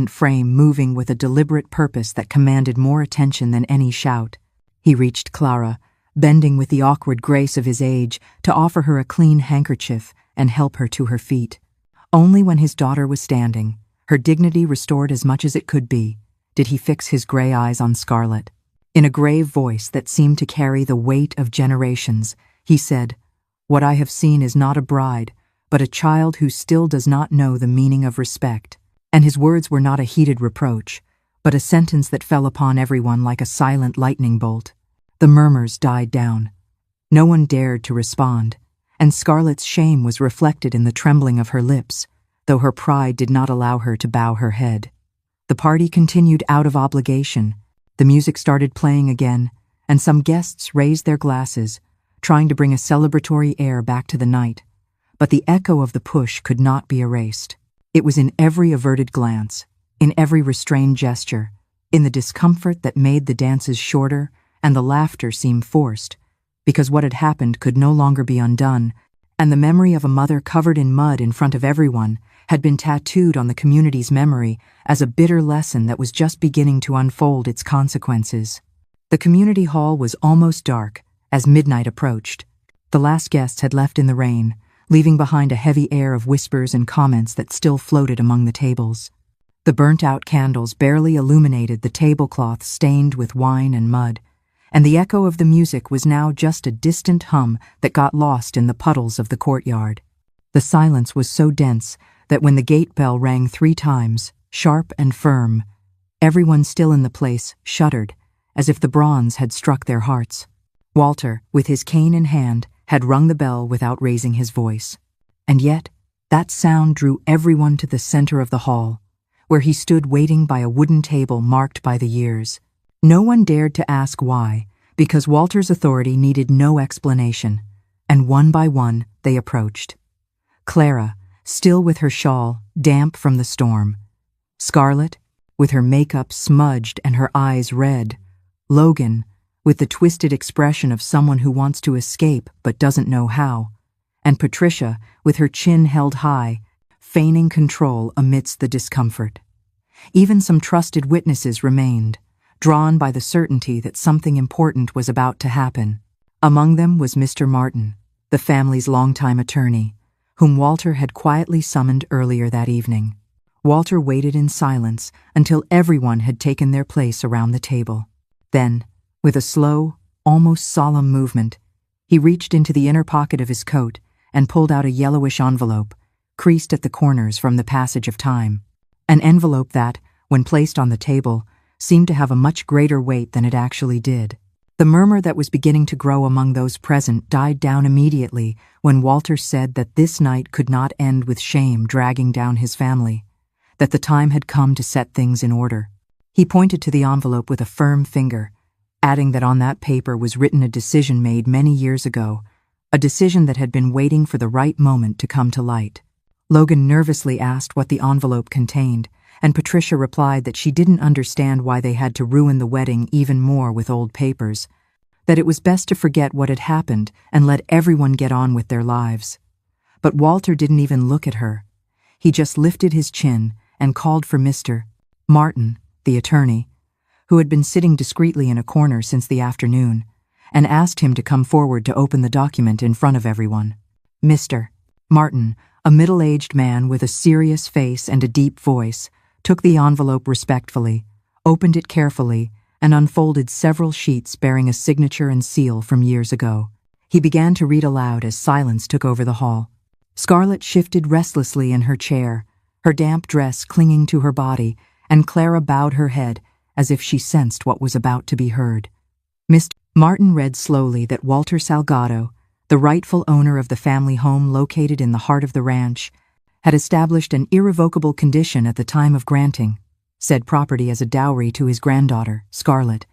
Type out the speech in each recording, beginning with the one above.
frame moving with a deliberate purpose that commanded more attention than any shout. He reached Clara, bending with the awkward grace of his age, to offer her a clean handkerchief and help her to her feet. Only when his daughter was standing, her dignity restored as much as it could be, did he fix his gray eyes on Scarlett. In a grave voice that seemed to carry the weight of generations, he said, "What I have seen is not a bride, but a child who still does not know the meaning of respect." And his words were not a heated reproach, but a sentence that fell upon everyone like a silent lightning bolt. The murmurs died down. No one dared to respond, and Scarlett's shame was reflected in the trembling of her lips, though her pride did not allow her to bow her head. The party continued out of obligation. The music started playing again, and some guests raised their glasses, trying to bring a celebratory air back to the night. But the echo of the push could not be erased. It was in every averted glance, in every restrained gesture, in the discomfort that made the dances shorter and the laughter seem forced, because what had happened could no longer be undone, and the memory of a mother covered in mud in front of everyone had been tattooed on the community's memory as a bitter lesson that was just beginning to unfold its consequences. The community hall was almost dark as midnight approached. The last guests had left in the rain, leaving behind a heavy air of whispers and comments that still floated among the tables. The burnt-out candles barely illuminated the tablecloth stained with wine and mud, and the echo of the music was now just a distant hum that got lost in the puddles of the courtyard. The silence was so dense that when the gate bell rang 3 times, sharp and firm, everyone still in the place shuddered, as if the bronze had struck their hearts. Walter, with his cane in hand, had rung the bell without raising his voice. And yet, that sound drew everyone to the center of the hall, where he stood waiting by a wooden table marked by the years. No one dared to ask why, because Walter's authority needed no explanation, and one by one they approached. Clara, still with her shawl, damp from the storm. Scarlett, with her makeup smudged and her eyes red. Logan, with the twisted expression of someone who wants to escape but doesn't know how. And Patricia, with her chin held high, feigning control amidst the discomfort. Even some trusted witnesses remained, drawn by the certainty that something important was about to happen. Among them was Mr. Martin, the family's longtime attorney, whom Walter had quietly summoned earlier that evening. Walter waited in silence until everyone had taken their place around the table. Then, with a slow, almost solemn movement, he reached into the inner pocket of his coat and pulled out a yellowish envelope, creased at the corners from the passage of time. An envelope that, when placed on the table, seemed to have a much greater weight than it actually did. The murmur that was beginning to grow among those present died down immediately when Walter said that this night could not end with shame dragging down his family, that the time had come to set things in order. He pointed to the envelope with a firm finger, adding that on that paper was written a decision made many years ago, a decision that had been waiting for the right moment to come to light. Logan nervously asked what the envelope contained, and Patricia replied that she didn't understand why they had to ruin the wedding even more with old papers, that it was best to forget what had happened and let everyone get on with their lives. But Walter didn't even look at her. He just lifted his chin and called for Mr. Martin, the attorney, who had been sitting discreetly in a corner since the afternoon, and asked him to come forward to open the document in front of everyone. Mr. Martin, a middle-aged man with a serious face and a deep voice, took the envelope respectfully, opened it carefully, and unfolded several sheets bearing a signature and seal from years ago. He began to read aloud as silence took over the hall. Scarlett shifted restlessly in her chair, her damp dress clinging to her body, and Clara bowed her head as if she sensed what was about to be heard. Mr. Martin read slowly that Walter Salgado, the rightful owner of the family home located in the heart of the ranch, had established an irrevocable condition at the time of granting said property as a dowry to his granddaughter, Scarlett.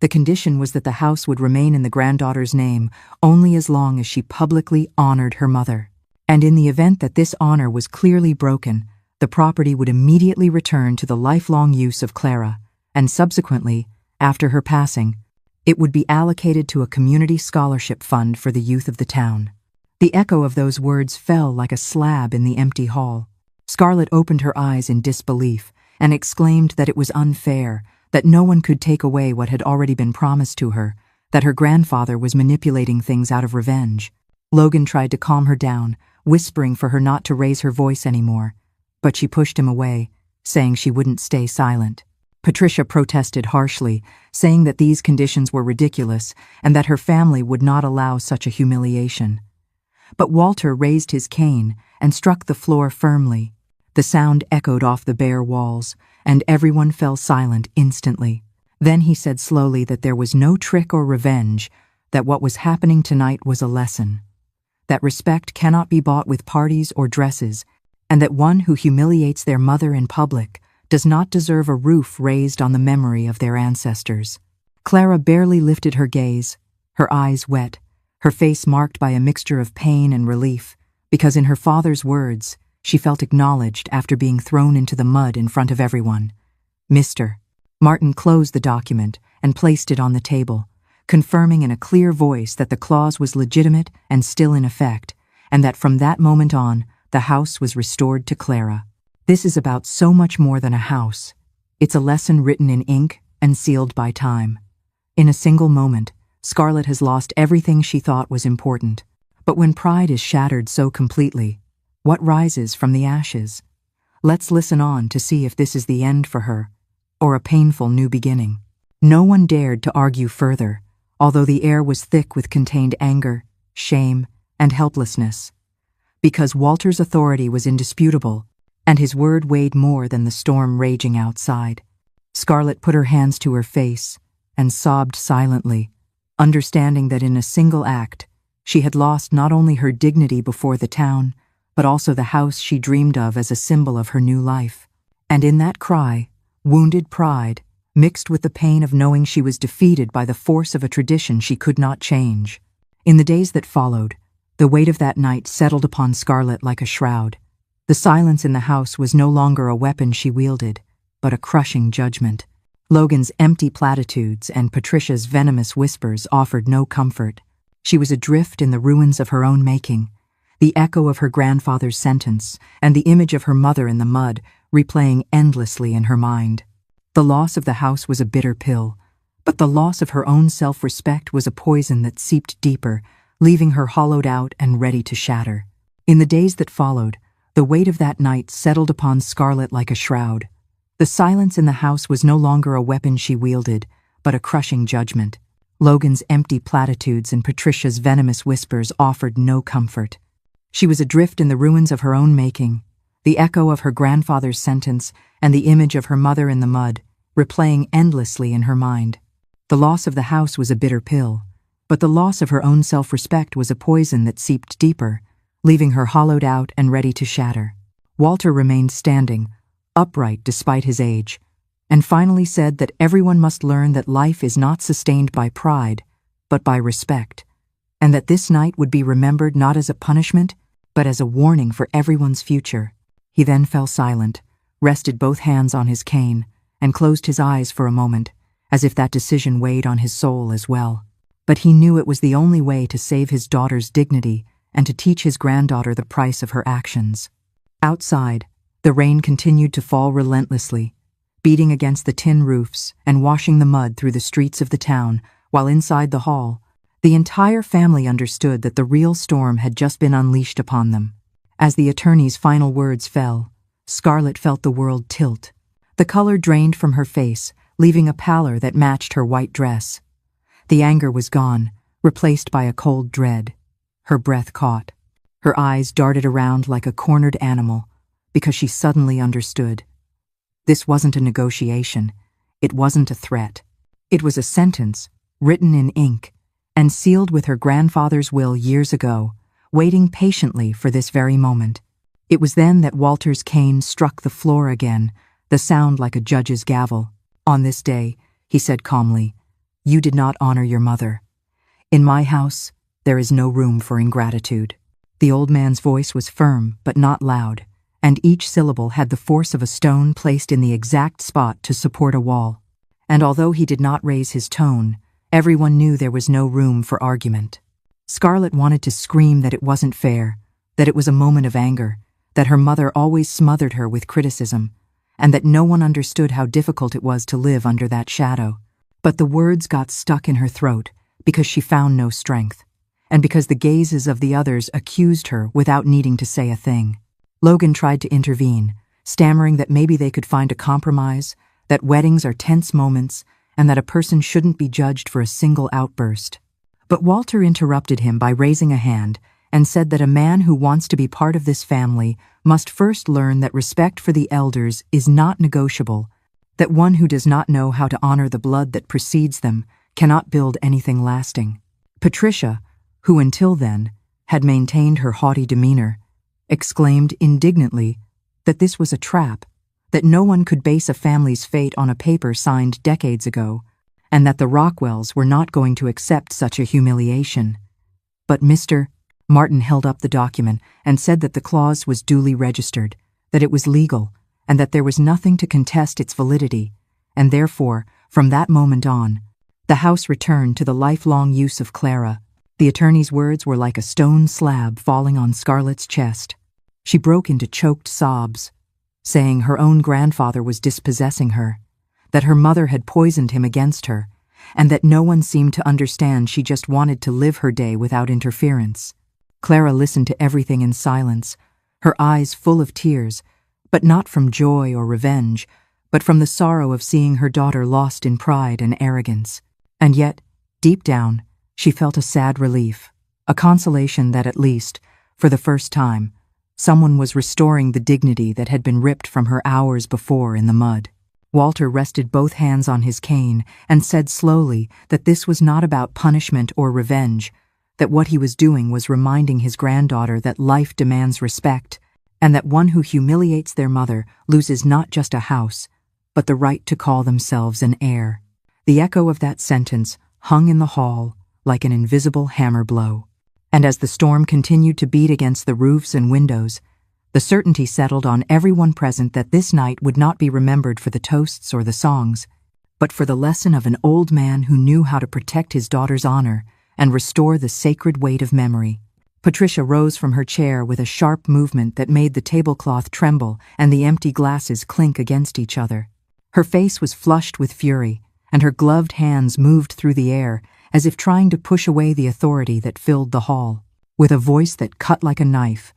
The condition was that the house would remain in the granddaughter's name only as long as she publicly honored her mother. And in the event that this honor was clearly broken, the property would immediately return to the lifelong use of Clara, and subsequently, after her passing, it would be allocated to a community scholarship fund for the youth of the town. The echo of those words fell like a slab in the empty hall. Scarlett opened her eyes in disbelief, and exclaimed that it was unfair, that no one could take away what had already been promised to her, that her grandfather was manipulating things out of revenge. Logan tried to calm her down, whispering for her not to raise her voice anymore, but she pushed him away, saying she wouldn't stay silent. Patricia protested harshly, saying that these conditions were ridiculous and that her family would not allow such a humiliation. But Walter raised his cane and struck the floor firmly. The sound echoed off the bare walls, and everyone fell silent instantly. Then he said slowly that there was no trick or revenge, that what was happening tonight was a lesson, that respect cannot be bought with parties or dresses, and that one who humiliates their mother in public does not deserve a roof raised on the memory of their ancestors. Clara barely lifted her gaze, her eyes wet, her face marked by a mixture of pain and relief, because in her father's words, she felt acknowledged after being thrown into the mud in front of everyone. Mr. Martin closed the document and placed it on the table, confirming in a clear voice that the clause was legitimate and still in effect, and that from that moment on, the house was restored to Clara. This is about so much more than a house. It's a lesson written in ink and sealed by time. In a single moment, Scarlett has lost everything she thought was important. But when pride is shattered so completely, what rises from the ashes? Let's listen on to see if this is the end for her, or a painful new beginning. No one dared to argue further, although the air was thick with contained anger, shame, and helplessness. Because Walter's authority was indisputable, and his word weighed more than the storm raging outside. Scarlett put her hands to her face and sobbed silently, understanding that in a single act, she had lost not only her dignity before the town, but also the house she dreamed of as a symbol of her new life. And in that cry, wounded pride, mixed with the pain of knowing she was defeated by the force of a tradition she could not change. In the days that followed, the weight of that night settled upon Scarlett like a shroud. The silence in the house was no longer a weapon she wielded, but a crushing judgment. Logan's empty platitudes and Patricia's venomous whispers offered no comfort. She was adrift in the ruins of her own making, the echo of her grandfather's sentence and the image of her mother in the mud replaying endlessly in her mind. The loss of the house was a bitter pill, but the loss of her own self-respect was a poison that seeped deeper, leaving her hollowed out and ready to shatter. In the days that followed, the weight of that night settled upon Scarlett like a shroud. The silence in the house was no longer a weapon she wielded, but a crushing judgment. Logan's empty platitudes and Patricia's venomous whispers offered no comfort. She was adrift in the ruins of her own making, the echo of her grandfather's sentence and the image of her mother in the mud, replaying endlessly in her mind. The loss of the house was a bitter pill, but the loss of her own self-respect was a poison that seeped deeper, leaving her hollowed out and ready to shatter. Walter remained standing, upright despite his age, and finally said that everyone must learn that life is not sustained by pride, but by respect, and that this night would be remembered not as a punishment, but as a warning for everyone's future. He then fell silent, rested both hands on his cane, and closed his eyes for a moment, as if that decision weighed on his soul as well. But he knew it was the only way to save his daughter's dignity and to teach his granddaughter the price of her actions. Outside, the rain continued to fall relentlessly, beating against the tin roofs and washing the mud through the streets of the town, while inside the hall, the entire family understood that the real storm had just been unleashed upon them. As the attorney's final words fell, Scarlett felt the world tilt. The color drained from her face, leaving a pallor that matched her white dress. The anger was gone, replaced by a cold dread. Her breath caught. Her eyes darted around like a cornered animal, because she suddenly understood. This wasn't a negotiation. It wasn't a threat. It was a sentence, written in ink, and sealed with her grandfather's will years ago, waiting patiently for this very moment. It was then that Walter's cane struck the floor again, the sound like a judge's gavel. "On this day," he said calmly, "you did not honor your mother. In my house, there is no room for ingratitude." The old man's voice was firm but not loud, and each syllable had the force of a stone placed in the exact spot to support a wall. And although he did not raise his tone, everyone knew there was no room for argument. Scarlett wanted to scream that it wasn't fair, that it was a moment of anger, that her mother always smothered her with criticism, and that no one understood how difficult it was to live under that shadow. But the words got stuck in her throat because she found no strength, and because the gazes of the others accused her without needing to say a thing. Logan tried to intervene, stammering that maybe they could find a compromise, that weddings are tense moments, and that a person shouldn't be judged for a single outburst. But Walter interrupted him by raising a hand and said that a man who wants to be part of this family must first learn that respect for the elders is not negotiable, that one who does not know how to honor the blood that precedes them cannot build anything lasting. Patricia, who until then had maintained her haughty demeanor, exclaimed indignantly that this was a trap, that no one could base a family's fate on a paper signed decades ago, and that the Rockwells were not going to accept such a humiliation. But Mr. Martin held up the document and said that the clause was duly registered, that it was legal, and that there was nothing to contest its validity, and therefore, from that moment on, the house returned to the lifelong use of Clara. The attorney's words were like a stone slab falling on Scarlett's chest. She broke into choked sobs, saying her own grandfather was dispossessing her, that her mother had poisoned him against her, and that no one seemed to understand she just wanted to live her day without interference. Clara listened to everything in silence, her eyes full of tears, but not from joy or revenge, but from the sorrow of seeing her daughter lost in pride and arrogance. And yet, deep down, she felt a sad relief, a consolation that at least, for the first time, someone was restoring the dignity that had been ripped from her hours before in the mud. Walter rested both hands on his cane and said slowly that this was not about punishment or revenge, that what he was doing was reminding his granddaughter that life demands respect, and that one who humiliates their mother loses not just a house, but the right to call themselves an heir. The echo of that sentence hung in the hall like an invisible hammer blow, and as the storm continued to beat against the roofs and windows, the certainty settled on everyone present that this night would not be remembered for the toasts or the songs, but for the lesson of an old man who knew how to protect his daughter's honor and restore the sacred weight of memory. Patricia rose from her chair with a sharp movement that made the tablecloth tremble and the empty glasses clink against each other. Her face was flushed with fury, and her gloved hands moved through the air as if trying to push away the authority that filled the hall. With a voice that cut like a knife,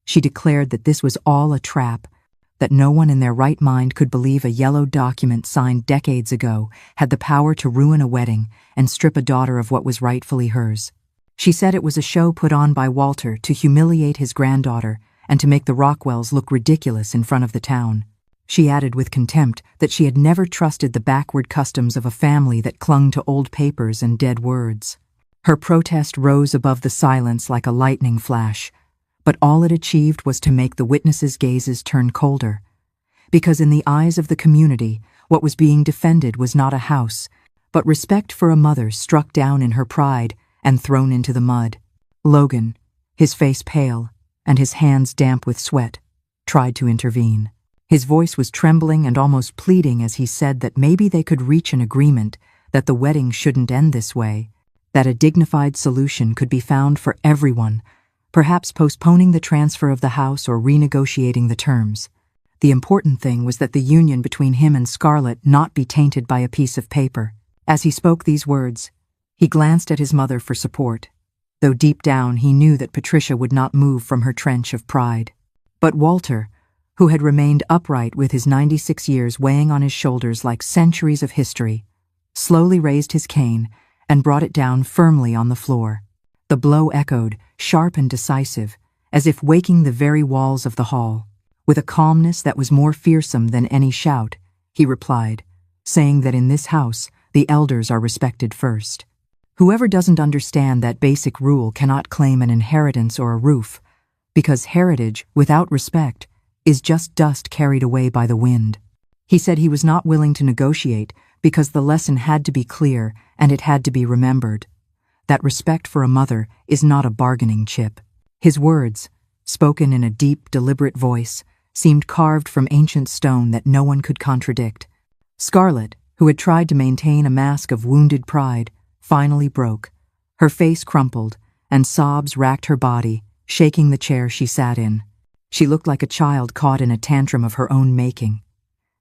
she declared that this was all a trap, that no one in their right mind could believe a yellow document signed decades ago had the power to ruin a wedding and strip a daughter of what was rightfully hers. She said it was a show put on by Walter to humiliate his granddaughter and to make the Rockwells look ridiculous in front of the town. She added with contempt that she had never trusted the backward customs of a family that clung to old papers and dead words. Her protest rose above the silence like a lightning flash, but all it achieved was to make the witnesses' gazes turn colder. Because in the eyes of the community, what was being defended was not a house, but respect for a mother struck down in her pride and thrown into the mud. Logan, his face pale and his hands damp with sweat, tried to intervene. His voice was trembling and almost pleading as he said that maybe they could reach an agreement, that the wedding shouldn't end this way, that a dignified solution could be found for everyone, perhaps postponing the transfer of the house or renegotiating the terms. The important thing was that the union between him and Scarlett not be tainted by a piece of paper. As he spoke these words, he glanced at his mother for support, though deep down he knew that Patricia would not move from her trench of pride. But Walter, who had remained upright with his 96 years weighing on his shoulders like centuries of history, slowly raised his cane and brought it down firmly on the floor. The blow echoed, sharp and decisive, as if waking the very walls of the hall. With a calmness that was more fearsome than any shout, he replied, saying that in this house, the elders are respected first. Whoever doesn't understand that basic rule cannot claim an inheritance or a roof, because heritage, without respect, is just dust carried away by the wind. He said he was not willing to negotiate because the lesson had to be clear and it had to be remembered. That respect for a mother is not a bargaining chip. His words, spoken in a deep, deliberate voice, seemed carved from ancient stone that no one could contradict. Scarlett, who had tried to maintain a mask of wounded pride, finally broke. Her face crumpled, and sobs racked her body, shaking the chair she sat in. She looked like a child caught in a tantrum of her own making.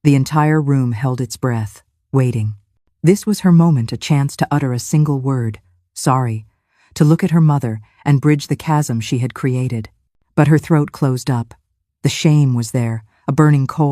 The entire room held its breath, waiting. This was her moment, a chance to utter a single word, sorry, to look at her mother and bridge the chasm she had created. But her throat closed up. The shame was there, a burning coal.